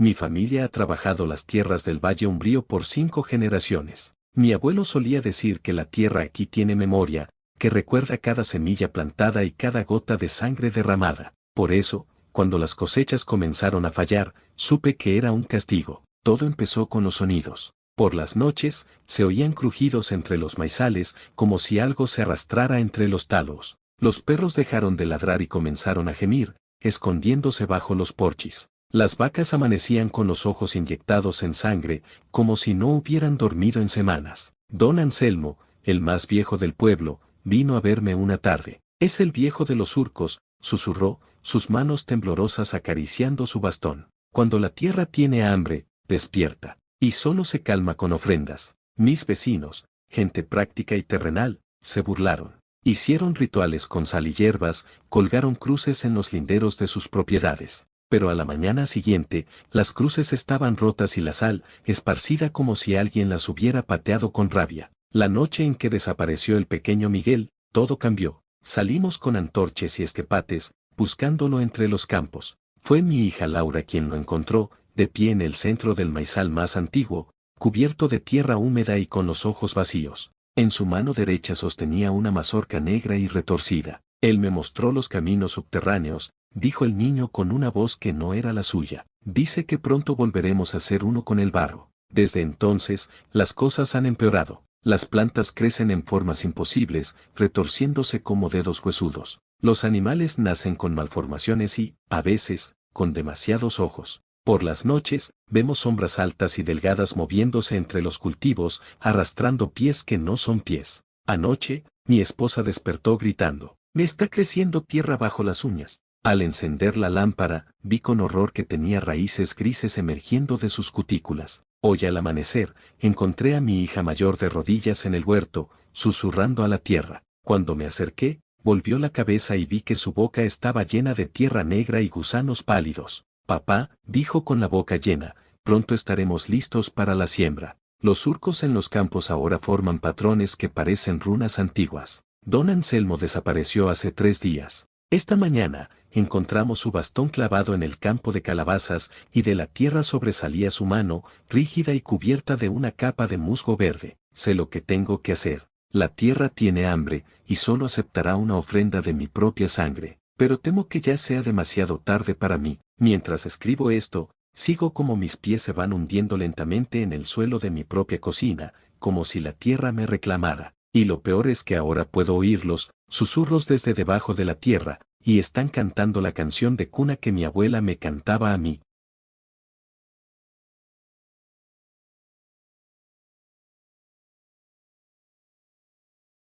Mi familia ha trabajado las tierras del Valle Umbrío por 5 generaciones. Mi abuelo solía decir que la tierra aquí tiene memoria, que recuerda cada semilla plantada y cada gota de sangre derramada. Por eso, cuando las cosechas comenzaron a fallar, supe que era un castigo. Todo empezó con los sonidos. Por las noches, se oían crujidos entre los maizales, como si algo se arrastrara entre los talos. Los perros dejaron de ladrar y comenzaron a gemir, escondiéndose bajo los porchis. Las vacas amanecían con los ojos inyectados en sangre, como si no hubieran dormido en semanas. Don Anselmo, el más viejo del pueblo, vino a verme una tarde. Es el viejo de los surcos, susurró, sus manos temblorosas acariciando su bastón. Cuando la tierra tiene hambre, despierta, y solo se calma con ofrendas. Mis vecinos, gente práctica y terrenal, se burlaron. Hicieron rituales con sal y hierbas, colgaron cruces en los linderos de sus propiedades. Pero a la mañana siguiente, las cruces estaban rotas y la sal, esparcida como si alguien las hubiera pateado con rabia. La noche en que desapareció el pequeño Miguel, todo cambió. Salimos con antorches y esquepates, buscándolo entre los campos. Fue mi hija Laura quien lo encontró, de pie en el centro del maizal más antiguo, cubierto de tierra húmeda y con los ojos vacíos. En su mano derecha sostenía una mazorca negra y retorcida. Él me mostró los caminos subterráneos, dijo el niño con una voz que no era la suya. Dice que pronto volveremos a ser uno con el barro. Desde entonces, las cosas han empeorado. Las plantas crecen en formas imposibles, retorciéndose como dedos huesudos. Los animales nacen con malformaciones y, a veces, con demasiados ojos. Por las noches, vemos sombras altas y delgadas moviéndose entre los cultivos, arrastrando pies que no son pies. Anoche, mi esposa despertó gritando: «Me está creciendo tierra bajo las uñas». Al encender la lámpara, vi con horror que tenía raíces grises emergiendo de sus cutículas. Hoy al amanecer, encontré a mi hija mayor de rodillas en el huerto, susurrando a la tierra. Cuando me acerqué, volvió la cabeza y vi que su boca estaba llena de tierra negra y gusanos pálidos. «Papá», dijo con la boca llena, «pronto estaremos listos para la siembra». Los surcos en los campos ahora forman patrones que parecen runas antiguas. Don Anselmo desapareció hace 3 días. Esta mañana, encontramos su bastón clavado en el campo de calabazas y de la tierra sobresalía su mano, rígida y cubierta de una capa de musgo verde. Sé lo que tengo que hacer. La tierra tiene hambre y solo aceptará una ofrenda de mi propia sangre. Pero temo que ya sea demasiado tarde para mí. Mientras escribo esto, sigo como mis pies se van hundiendo lentamente en el suelo de mi propia cocina, como si la tierra me reclamara. Y lo peor es que ahora puedo oírlos, susurros desde debajo de la tierra, y están cantando la canción de cuna que mi abuela me cantaba a mí.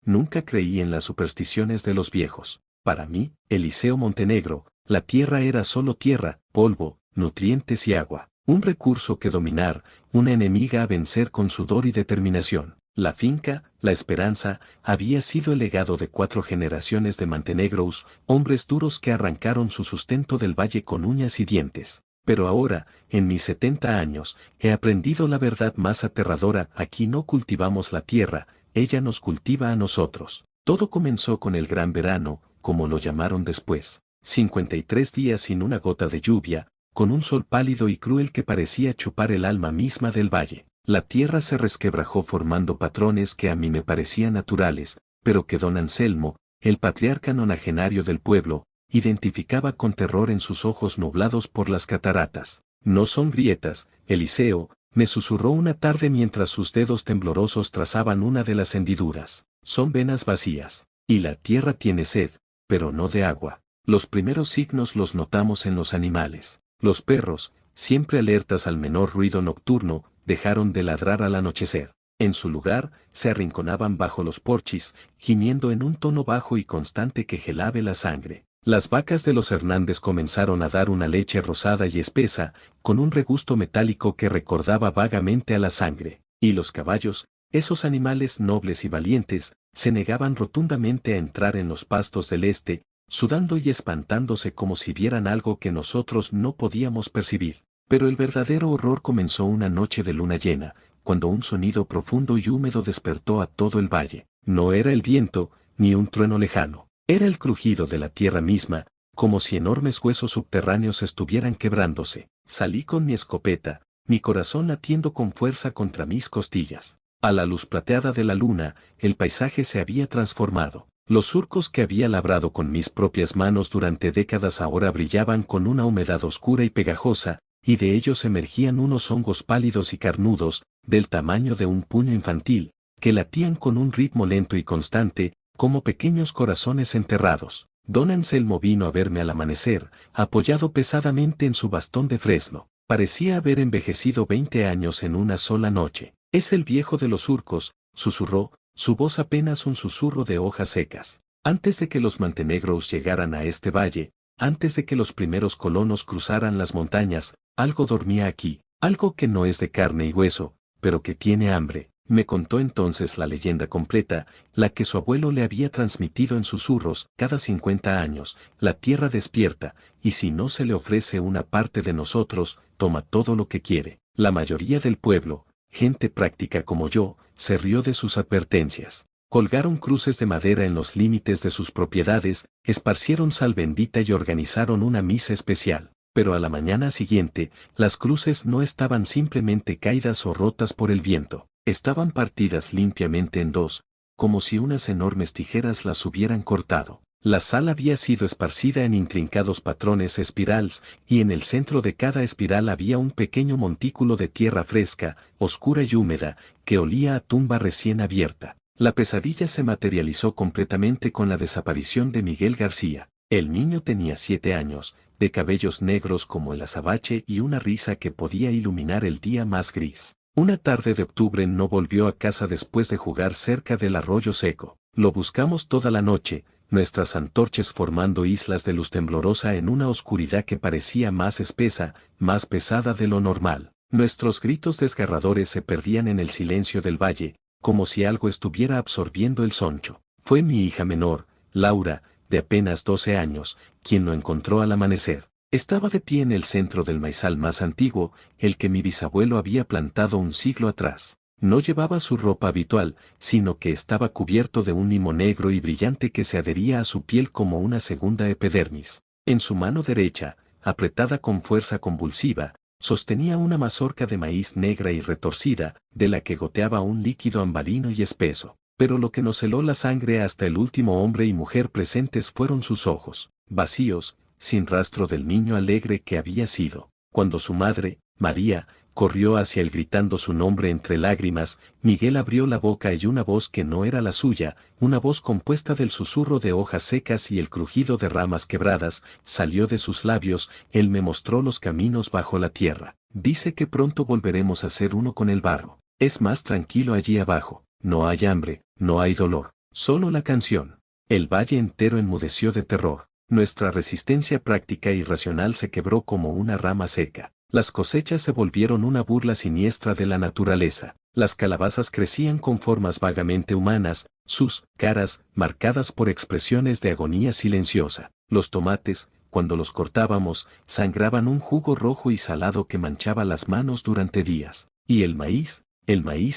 Nunca creí en las supersticiones de los viejos. Para mí, Eliseo Montenegro, la tierra era solo tierra, polvo, nutrientes y agua, un recurso que dominar, una enemiga a vencer con sudor y determinación. La finca, la esperanza, había sido el legado de 4 generaciones de Montenegros, hombres duros que arrancaron su sustento del valle con uñas y dientes. Pero ahora, en mis 70 años, he aprendido la verdad más aterradora: aquí no cultivamos la tierra, ella nos cultiva a nosotros. Todo comenzó con el gran verano, como lo llamaron después. 53 días sin una gota de lluvia, con un sol pálido y cruel que parecía chupar el alma misma del valle. La tierra se resquebrajó formando patrones que a mí me parecían naturales, pero que don Anselmo, el patriarca nonagenario del pueblo, identificaba con terror en sus ojos nublados por las cataratas. «No son grietas, Eliseo», me susurró una tarde mientras sus dedos temblorosos trazaban una de las hendiduras. «Son venas vacías. Y la tierra tiene sed, pero no de agua». Los primeros signos los notamos en los animales. Los perros, siempre alertas al menor ruido nocturno, dejaron de ladrar al anochecer. En su lugar, se arrinconaban bajo los porchis, gimiendo en un tono bajo y constante que gelaba la sangre. Las vacas de los Hernández comenzaron a dar una leche rosada y espesa, con un regusto metálico que recordaba vagamente a la sangre. Y los caballos, esos animales nobles y valientes, se negaban rotundamente a entrar en los pastos del este, sudando y espantándose como si vieran algo que nosotros no podíamos percibir. Pero el verdadero horror comenzó una noche de luna llena, cuando un sonido profundo y húmedo despertó a todo el valle. No era el viento, ni un trueno lejano. Era el crujido de la tierra misma, como si enormes huesos subterráneos estuvieran quebrándose. Salí con mi escopeta, mi corazón latiendo con fuerza contra mis costillas. A la luz plateada de la luna, el paisaje se había transformado. Los surcos que había labrado con mis propias manos durante décadas ahora brillaban con una humedad oscura y pegajosa, y de ellos emergían unos hongos pálidos y carnudos, del tamaño de un puño infantil, que latían con un ritmo lento y constante, como pequeños corazones enterrados. Don Anselmo vino a verme al amanecer, apoyado pesadamente en su bastón de fresno. Parecía haber envejecido 20 años en una sola noche. Es el viejo de los surcos, susurró, su voz apenas un susurro de hojas secas. Antes de que los Montenegros llegaran a este valle, antes de que los primeros colonos cruzaran las montañas, algo dormía aquí, algo que no es de carne y hueso, pero que tiene hambre. Me contó entonces la leyenda completa, la que su abuelo le había transmitido en susurros. Cada 50 años, la tierra despierta, y si no se le ofrece una parte de nosotros, toma todo lo que quiere. La mayoría del pueblo, gente práctica como yo, se rió de sus advertencias. Colgaron cruces de madera en los límites de sus propiedades, esparcieron sal bendita y organizaron una misa especial. Pero a la mañana siguiente, las cruces no estaban simplemente caídas o rotas por el viento. Estaban partidas limpiamente en dos, como si unas enormes tijeras las hubieran cortado. La sal había sido esparcida en intrincados patrones espirales, y en el centro de cada espiral había un pequeño montículo de tierra fresca, oscura y húmeda, que olía a tumba recién abierta. La pesadilla se materializó completamente con la desaparición de Miguel García. El niño tenía 7 años, de cabellos negros como el azabache y una risa que podía iluminar el día más gris. Una tarde de octubre no volvió a casa después de jugar cerca del arroyo seco. Lo buscamos toda la noche, nuestras antorchas formando islas de luz temblorosa en una oscuridad que parecía más espesa, más pesada de lo normal. Nuestros gritos desgarradores se perdían en el silencio del valle, como si algo estuviera absorbiendo el soncho. Fue mi hija menor, Laura, de apenas 12 años, quien lo encontró al amanecer. Estaba de pie en el centro del maizal más antiguo, el que mi bisabuelo había plantado un siglo atrás. No llevaba su ropa habitual, sino que estaba cubierto de un limo negro y brillante que se adhería a su piel como una segunda epidermis. En su mano derecha, apretada con fuerza convulsiva, sostenía una mazorca de maíz negra y retorcida, de la que goteaba un líquido ambarino y espeso. Pero lo que nos heló la sangre hasta el último hombre y mujer presentes fueron sus ojos, vacíos, sin rastro del niño alegre que había sido. Cuando su madre, María, corrió hacia él gritando su nombre entre lágrimas, Miguel abrió la boca y una voz que no era la suya, una voz compuesta del susurro de hojas secas y el crujido de ramas quebradas, salió de sus labios. Él me mostró los caminos bajo la tierra. Dice que pronto volveremos a ser uno con el barro. Es más tranquilo allí abajo. No hay hambre, no hay dolor, solo la canción. El valle entero enmudeció de terror. Nuestra resistencia práctica y racional se quebró como una rama seca. Las cosechas se volvieron una burla siniestra de la naturaleza. Las calabazas crecían con formas vagamente humanas, sus caras marcadas por expresiones de agonía silenciosa. Los tomates, cuando los cortábamos, sangraban un jugo rojo y salado que manchaba las manos durante días. Y el maíz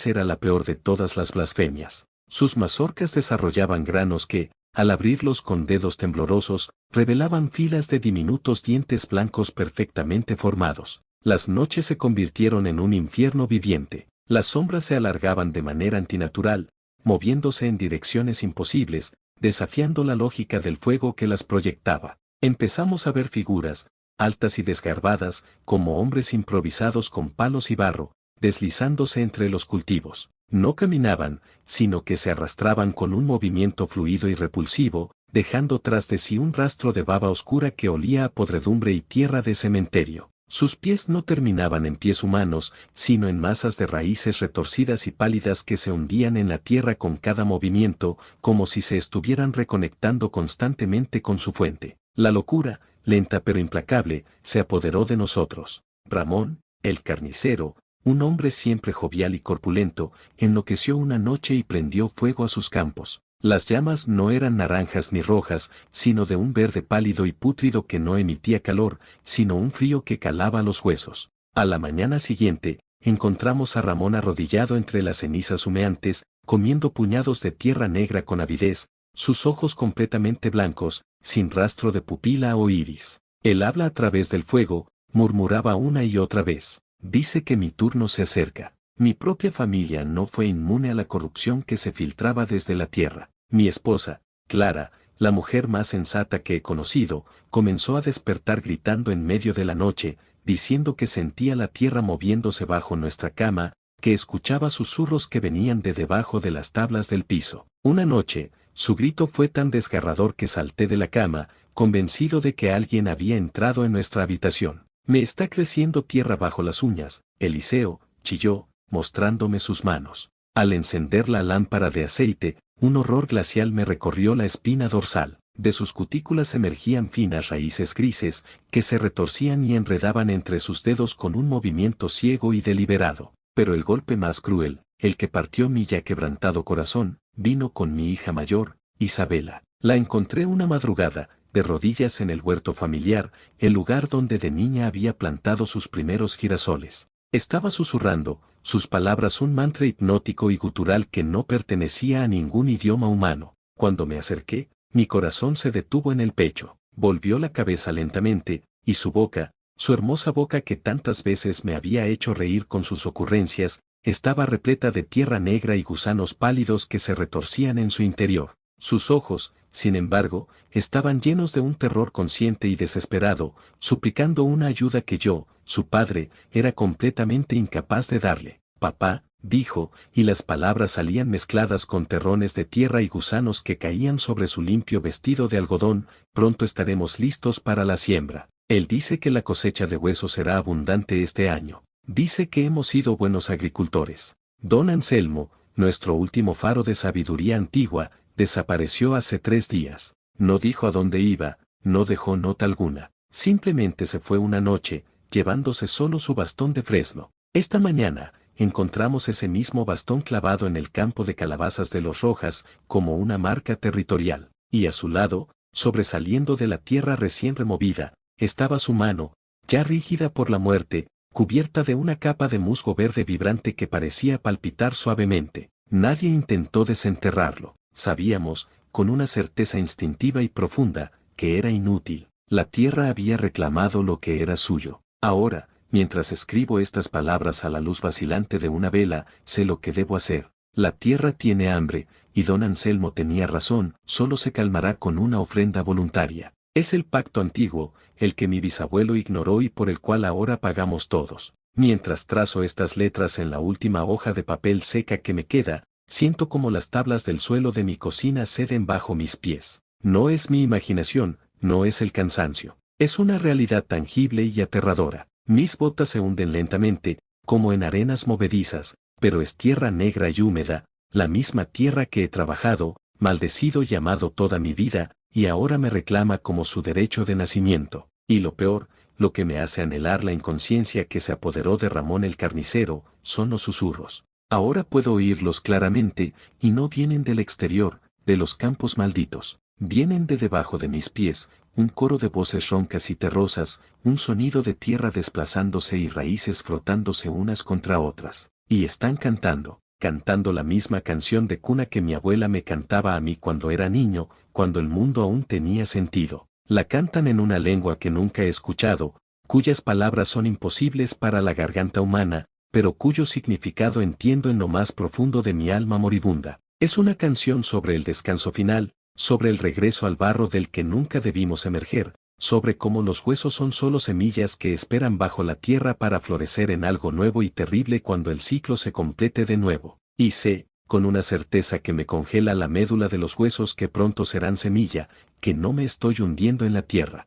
era la peor de todas las blasfemias. Sus mazorcas desarrollaban granos que, al abrirlos con dedos temblorosos, revelaban filas de diminutos dientes blancos perfectamente formados. Las noches se convirtieron en un infierno viviente. Las sombras se alargaban de manera antinatural, moviéndose en direcciones imposibles, desafiando la lógica del fuego que las proyectaba. Empezamos a ver figuras, altas y desgarbadas, como hombres improvisados con palos y barro, deslizándose entre los cultivos. No caminaban, sino que se arrastraban con un movimiento fluido y repulsivo, dejando tras de sí un rastro de baba oscura que olía a podredumbre y tierra de cementerio. Sus pies no terminaban en pies humanos, sino en masas de raíces retorcidas y pálidas que se hundían en la tierra con cada movimiento, como si se estuvieran reconectando constantemente con su fuente. La locura, lenta pero implacable, se apoderó de nosotros. Ramón, el carnicero, un hombre siempre jovial y corpulento, enloqueció una noche y prendió fuego a sus campos. Las llamas no eran naranjas ni rojas, sino de un verde pálido y pútrido que no emitía calor, sino un frío que calaba los huesos. A la mañana siguiente, encontramos a Ramón arrodillado entre las cenizas humeantes, comiendo puñados de tierra negra con avidez, sus ojos completamente blancos, sin rastro de pupila o iris. Él habla a través del fuego, murmuraba una y otra vez. Dice que mi turno se acerca. Mi propia familia no fue inmune a la corrupción que se filtraba desde la tierra. Mi esposa, Clara, la mujer más sensata que he conocido, comenzó a despertar gritando en medio de la noche, diciendo que sentía la tierra moviéndose bajo nuestra cama, que escuchaba susurros que venían de debajo de las tablas del piso. Una noche, su grito fue tan desgarrador que salté de la cama, convencido de que alguien había entrado en nuestra habitación. Me está creciendo tierra bajo las uñas, Eliseo, chilló, mostrándome sus manos. Al encender la lámpara de aceite, un horror glacial me recorrió la espina dorsal. De sus cutículas emergían finas raíces grises, que se retorcían y enredaban entre sus dedos con un movimiento ciego y deliberado. Pero el golpe más cruel, el que partió mi ya quebrantado corazón, vino con mi hija mayor, Isabela. La encontré una madrugada, de rodillas en el huerto familiar, el lugar donde de niña había plantado sus primeros girasoles. Estaba susurrando, sus palabras un mantra hipnótico y gutural que no pertenecía a ningún idioma humano. Cuando me acerqué, mi corazón se detuvo en el pecho, volvió la cabeza lentamente, y su boca, su hermosa boca que tantas veces me había hecho reír con sus ocurrencias, estaba repleta de tierra negra y gusanos pálidos que se retorcían en su interior. Sus ojos, sin embargo, estaban llenos de un terror consciente y desesperado, suplicando una ayuda que yo, su padre, era completamente incapaz de darle. Papá, dijo, y las palabras salían mezcladas con terrones de tierra y gusanos que caían sobre su limpio vestido de algodón, pronto estaremos listos para la siembra. Él dice que la cosecha de huesos será abundante este año. Dice que hemos sido buenos agricultores. Don Anselmo, nuestro último faro de sabiduría antigua, desapareció hace 3 días. No dijo a dónde iba, no dejó nota alguna. Simplemente se fue una noche, llevándose solo su bastón de fresno. Esta mañana, encontramos ese mismo bastón clavado en el campo de calabazas de los Rojas, como una marca territorial, y a su lado, sobresaliendo de la tierra recién removida, estaba su mano, ya rígida por la muerte, cubierta de una capa de musgo verde vibrante que parecía palpitar suavemente. Nadie intentó desenterrarlo. Sabíamos, con una certeza instintiva y profunda, que era inútil. La tierra había reclamado lo que era suyo. Ahora, mientras escribo estas palabras a la luz vacilante de una vela, sé lo que debo hacer. La tierra tiene hambre, y don Anselmo tenía razón, solo se calmará con una ofrenda voluntaria. Es el pacto antiguo, el que mi bisabuelo ignoró y por el cual ahora pagamos todos. Mientras trazo estas letras en la última hoja de papel seca que me queda, siento como las tablas del suelo de mi cocina ceden bajo mis pies. No es mi imaginación, no es el cansancio. Es una realidad tangible y aterradora. Mis botas se hunden lentamente, como en arenas movedizas, pero es tierra negra y húmeda, la misma tierra que he trabajado, maldecido y amado toda mi vida, y ahora me reclama como su derecho de nacimiento. Y lo peor, lo que me hace anhelar la inconsciencia que se apoderó de Ramón el carnicero, son los susurros. Ahora puedo oírlos claramente, y no vienen del exterior, de los campos malditos. Vienen de debajo de mis pies, un coro de voces roncas y terrosas, un sonido de tierra desplazándose y raíces frotándose unas contra otras. Y están cantando la misma canción de cuna que mi abuela me cantaba a mí cuando era niño, cuando el mundo aún tenía sentido. La cantan en una lengua que nunca he escuchado, cuyas palabras son imposibles para la garganta humana, pero cuyo significado entiendo en lo más profundo de mi alma moribunda. Es una canción sobre el descanso final, sobre el regreso al barro del que nunca debimos emerger, sobre cómo los huesos son solo semillas que esperan bajo la tierra para florecer en algo nuevo y terrible cuando el ciclo se complete de nuevo. Y sé, con una certeza que me congela la médula de los huesos que pronto serán semilla, que no me estoy hundiendo en la tierra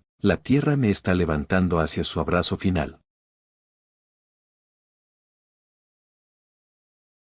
me está levantando hacia su abrazo final.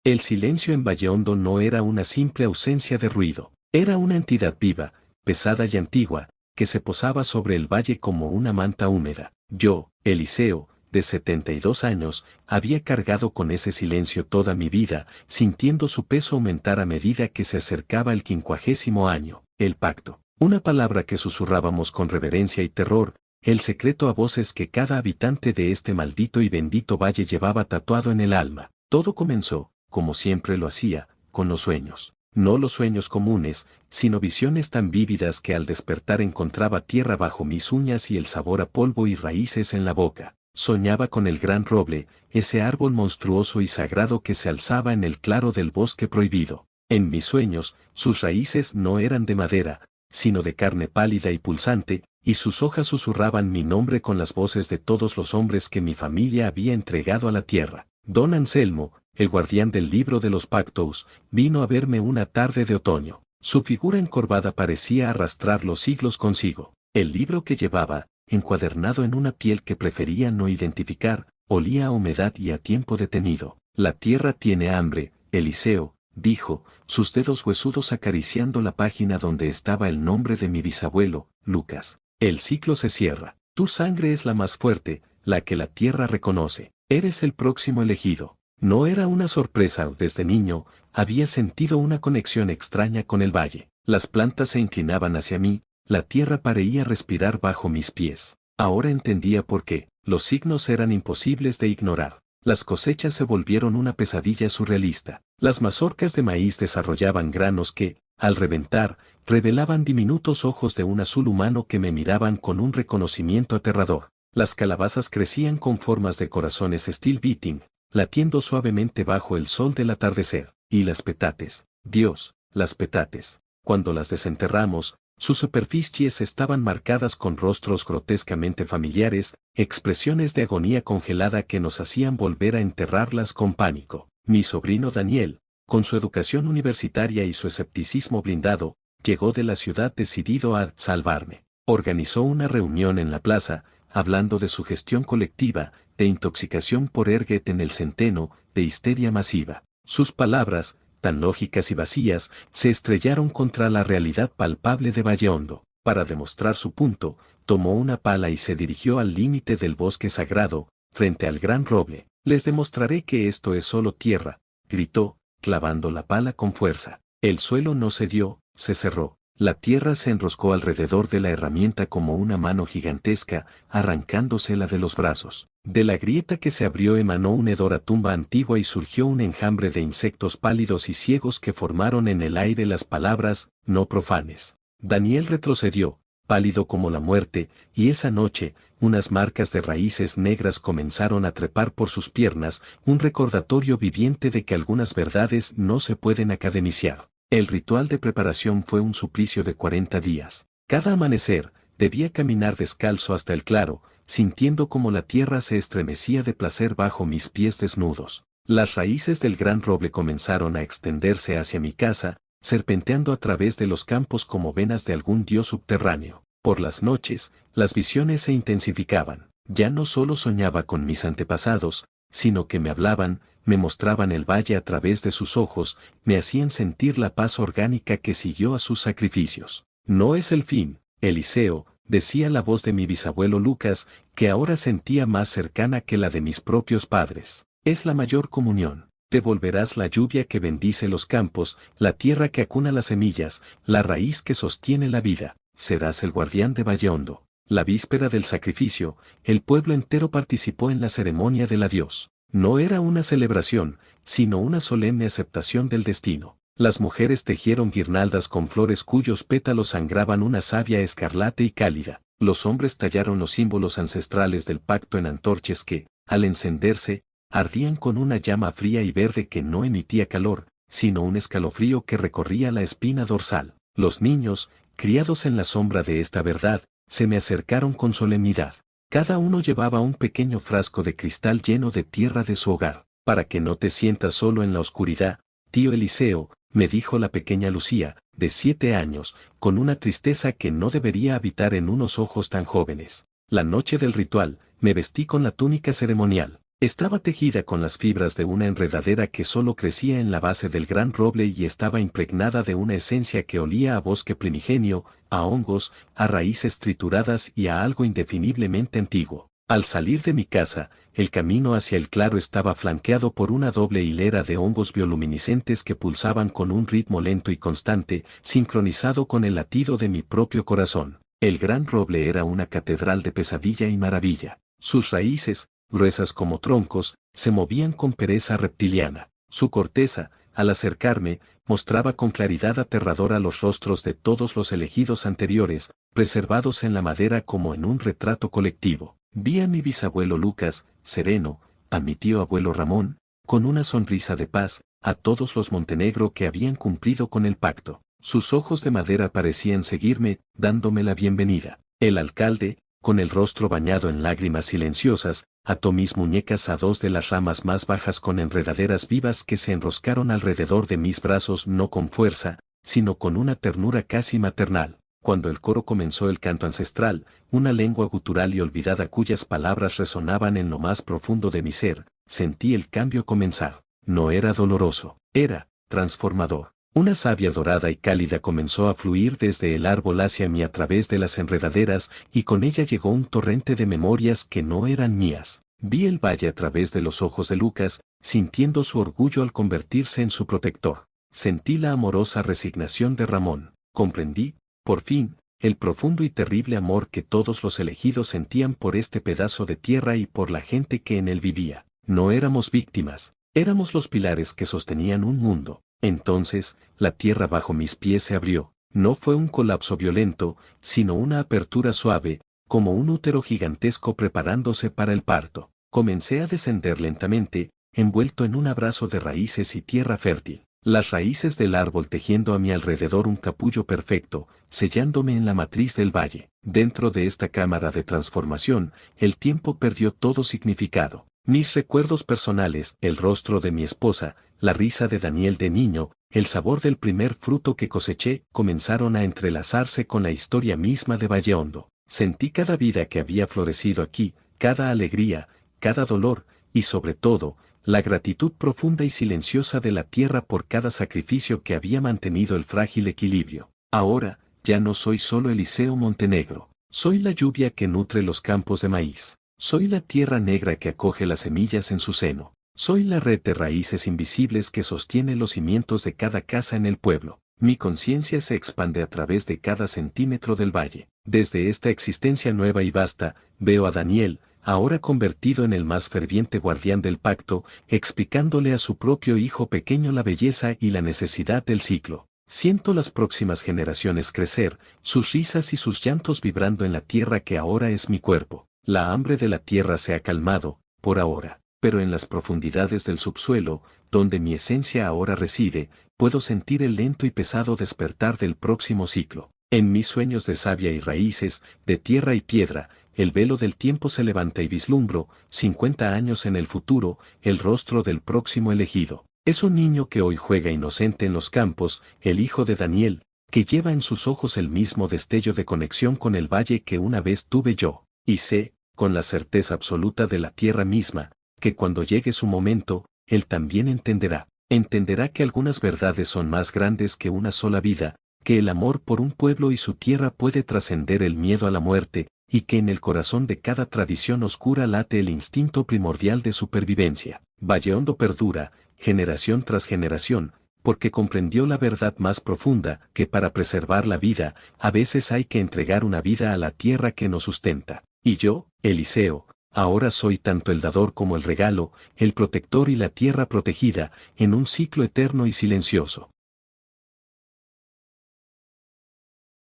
El silencio en Vallehondo no era una simple ausencia de ruido, era una entidad viva, pesada y antigua, que se posaba sobre el valle como una manta húmeda. Yo, Eliseo, de 72 años, había cargado con ese silencio toda mi vida, sintiendo su peso aumentar a medida que se acercaba el 50º año, el pacto. Una palabra que susurrábamos con reverencia y terror, el secreto a voces que cada habitante de este maldito y bendito valle llevaba tatuado en el alma. Todo comenzó, como siempre lo hacía, con los sueños. no los sueños comunes, sino visiones tan vívidas que al despertar encontraba tierra bajo mis uñas y el sabor a polvo y raíces en la boca. Soñaba con el gran roble, ese árbol monstruoso y sagrado que se alzaba en el claro del bosque prohibido. En mis sueños, sus raíces no eran de madera, sino de carne pálida y pulsante, y sus hojas susurraban mi nombre con las voces de todos los hombres que mi familia había entregado a la tierra. Don Anselmo, el guardián del libro de los pactos, vino a verme una tarde de otoño. Su figura encorvada parecía arrastrar los siglos consigo. El libro que llevaba, encuadernado en una piel que prefería no identificar, olía a humedad y a tiempo detenido. La tierra tiene hambre, Eliseo, dijo, sus dedos huesudos acariciando la página donde estaba el nombre de mi bisabuelo, Lucas. El ciclo se cierra. Tu sangre es la más fuerte, la que la tierra reconoce. Eres el próximo elegido. No era una sorpresa, desde niño, había sentido una conexión extraña con el valle. Las plantas se inclinaban hacia mí, la tierra parecía respirar bajo mis pies. Ahora entendía por qué. Los signos eran imposibles de ignorar. Las cosechas se volvieron una pesadilla surrealista. Las mazorcas de maíz desarrollaban granos que, al reventar, revelaban diminutos ojos de un azul humano que me miraban con un reconocimiento aterrador. Las calabazas crecían con formas de corazones steel beating, latiendo suavemente bajo el sol del atardecer. Y las petates, Dios, las petates. Cuando las desenterramos, sus superficies estaban marcadas con rostros grotescamente familiares, expresiones de agonía congelada que nos hacían volver a enterrarlas con pánico. Mi sobrino Daniel, con su educación universitaria y su escepticismo blindado, llegó de la ciudad decidido a salvarme. Organizó una reunión en la plaza, hablando de su gestión colectiva, de intoxicación por ergot en el centeno, de histeria masiva. Sus palabras, tan lógicas y vacías, se estrellaron contra la realidad palpable de Vallehondo. Para demostrar su punto, tomó una pala y se dirigió al límite del bosque sagrado, frente al gran roble. Les demostraré que esto es solo tierra, gritó, clavando la pala con fuerza. El suelo no cedió, se cerró. La tierra se enroscó alrededor de la herramienta como una mano gigantesca, arrancándosela de los brazos. De la grieta que se abrió emanó un hedor a tumba antigua y surgió un enjambre de insectos pálidos y ciegos que formaron en el aire las palabras, no profanes. Daniel retrocedió, pálido como la muerte, y esa noche, unas marcas de raíces negras comenzaron a trepar por sus piernas, un recordatorio viviente de que algunas verdades no se pueden academiciar. El ritual de preparación fue un suplicio de 40 días. Cada amanecer, debía caminar descalzo hasta el claro, sintiendo como la tierra se estremecía de placer bajo mis pies desnudos. Las raíces del gran roble comenzaron a extenderse hacia mi casa, serpenteando a través de los campos como venas de algún dios subterráneo. Por las noches, las visiones se intensificaban. Ya no solo soñaba con mis antepasados, sino que me hablaban, me mostraban el valle a través de sus ojos, me hacían sentir la paz orgánica que siguió a sus sacrificios. No es el fin, Eliseo, decía la voz de mi bisabuelo Lucas, que ahora sentía más cercana que la de mis propios padres. Es la mayor comunión. Te volverás la lluvia que bendice los campos, la tierra que acuna las semillas, la raíz que sostiene la vida. Serás el guardián de Vallehondo. La víspera del sacrificio, el pueblo entero participó en la ceremonia del adiós. No era una celebración, sino una solemne aceptación del destino. Las mujeres tejieron guirnaldas con flores cuyos pétalos sangraban una savia escarlata y cálida. Los hombres tallaron los símbolos ancestrales del pacto en antorchas que, al encenderse, ardían con una llama fría y verde que no emitía calor, sino un escalofrío que recorría la espina dorsal. Los niños, criados en la sombra de esta verdad, se me acercaron con solemnidad. Cada uno llevaba un pequeño frasco de cristal lleno de tierra de su hogar. Para que no te sientas solo en la oscuridad, tío Eliseo, me dijo la pequeña Lucía, de 7 años, con una tristeza que no debería habitar en unos ojos tan jóvenes. La noche del ritual, me vestí con la túnica ceremonial. Estaba tejida con las fibras de una enredadera que solo crecía en la base del gran roble y estaba impregnada de una esencia que olía a bosque primigenio, a hongos, a raíces trituradas y a algo indefiniblemente antiguo. Al salir de mi casa, el camino hacia el claro estaba flanqueado por una doble hilera de hongos bioluminiscentes que pulsaban con un ritmo lento y constante, sincronizado con el latido de mi propio corazón. El gran roble era una catedral de pesadilla y maravilla. Sus raíces, gruesas como troncos, se movían con pereza reptiliana. Su corteza, al acercarme, mostraba con claridad aterradora los rostros de todos los elegidos anteriores, preservados en la madera como en un retrato colectivo. Vi a mi bisabuelo Lucas, sereno, a mi tío abuelo Ramón, con una sonrisa de paz, a todos los Montenegro que habían cumplido con el pacto. Sus ojos de madera parecían seguirme, dándome la bienvenida. El alcalde, con el rostro bañado en lágrimas silenciosas, ató mis muñecas a dos de las ramas más bajas con enredaderas vivas que se enroscaron alrededor de mis brazos no con fuerza, sino con una ternura casi maternal. Cuando el coro comenzó el canto ancestral, una lengua gutural y olvidada cuyas palabras resonaban en lo más profundo de mi ser, sentí el cambio comenzar. No era doloroso, era transformador. Una savia dorada y cálida comenzó a fluir desde el árbol hacia mí a través de las enredaderas, y con ella llegó un torrente de memorias que no eran mías. Vi el valle a través de los ojos de Lucas, sintiendo su orgullo al convertirse en su protector. Sentí la amorosa resignación de Ramón. Comprendí, por fin, el profundo y terrible amor que todos los elegidos sentían por este pedazo de tierra y por la gente que en él vivía. No éramos víctimas, éramos los pilares que sostenían un mundo. Entonces, la tierra bajo mis pies se abrió. No fue un colapso violento, sino una apertura suave, como un útero gigantesco preparándose para el parto. Comencé a descender lentamente, envuelto en un abrazo de raíces y tierra fértil. Las raíces del árbol tejiendo a mi alrededor un capullo perfecto, sellándome en la matriz del valle. Dentro de esta cámara de transformación, el tiempo perdió todo significado. Mis recuerdos personales, el rostro de mi esposa, la risa de Daniel de niño, el sabor del primer fruto que coseché, comenzaron a entrelazarse con la historia misma de Valle Hondo. Sentí cada vida que había florecido aquí, cada alegría, cada dolor, y sobre todo, la gratitud profunda y silenciosa de la tierra por cada sacrificio que había mantenido el frágil equilibrio. Ahora, ya no soy solo Eliseo Montenegro, soy la lluvia que nutre los campos de maíz. Soy la tierra negra que acoge las semillas en su seno. Soy la red de raíces invisibles que sostiene los cimientos de cada casa en el pueblo. Mi conciencia se expande a través de cada centímetro del valle. Desde esta existencia nueva y vasta, veo a Daniel, ahora convertido en el más ferviente guardián del pacto, explicándole a su propio hijo pequeño la belleza y la necesidad del ciclo. Siento las próximas generaciones crecer, sus risas y sus llantos vibrando en la tierra que ahora es mi cuerpo. La hambre de la tierra se ha calmado, por ahora, pero en las profundidades del subsuelo, donde mi esencia ahora reside, puedo sentir el lento y pesado despertar del próximo ciclo. En mis sueños de savia y raíces, de tierra y piedra, el velo del tiempo se levanta y vislumbro, 50 años en el futuro, el rostro del próximo elegido. Es un niño que hoy juega inocente en los campos, el hijo de Daniel, que lleva en sus ojos el mismo destello de conexión con el valle que una vez tuve yo. Y sé, con la certeza absoluta de la tierra misma, que cuando llegue su momento, él también entenderá. Entenderá que algunas verdades son más grandes que una sola vida, que el amor por un pueblo y su tierra puede trascender el miedo a la muerte, y que en el corazón de cada tradición oscura late el instinto primordial de supervivencia. Valle Hondo perdura, generación tras generación, porque comprendió la verdad más profunda, que para preservar la vida, a veces hay que entregar una vida a la tierra que nos sustenta. Y yo, Eliseo, ahora soy tanto el dador como el regalo, el protector y la tierra protegida, en un ciclo eterno y silencioso.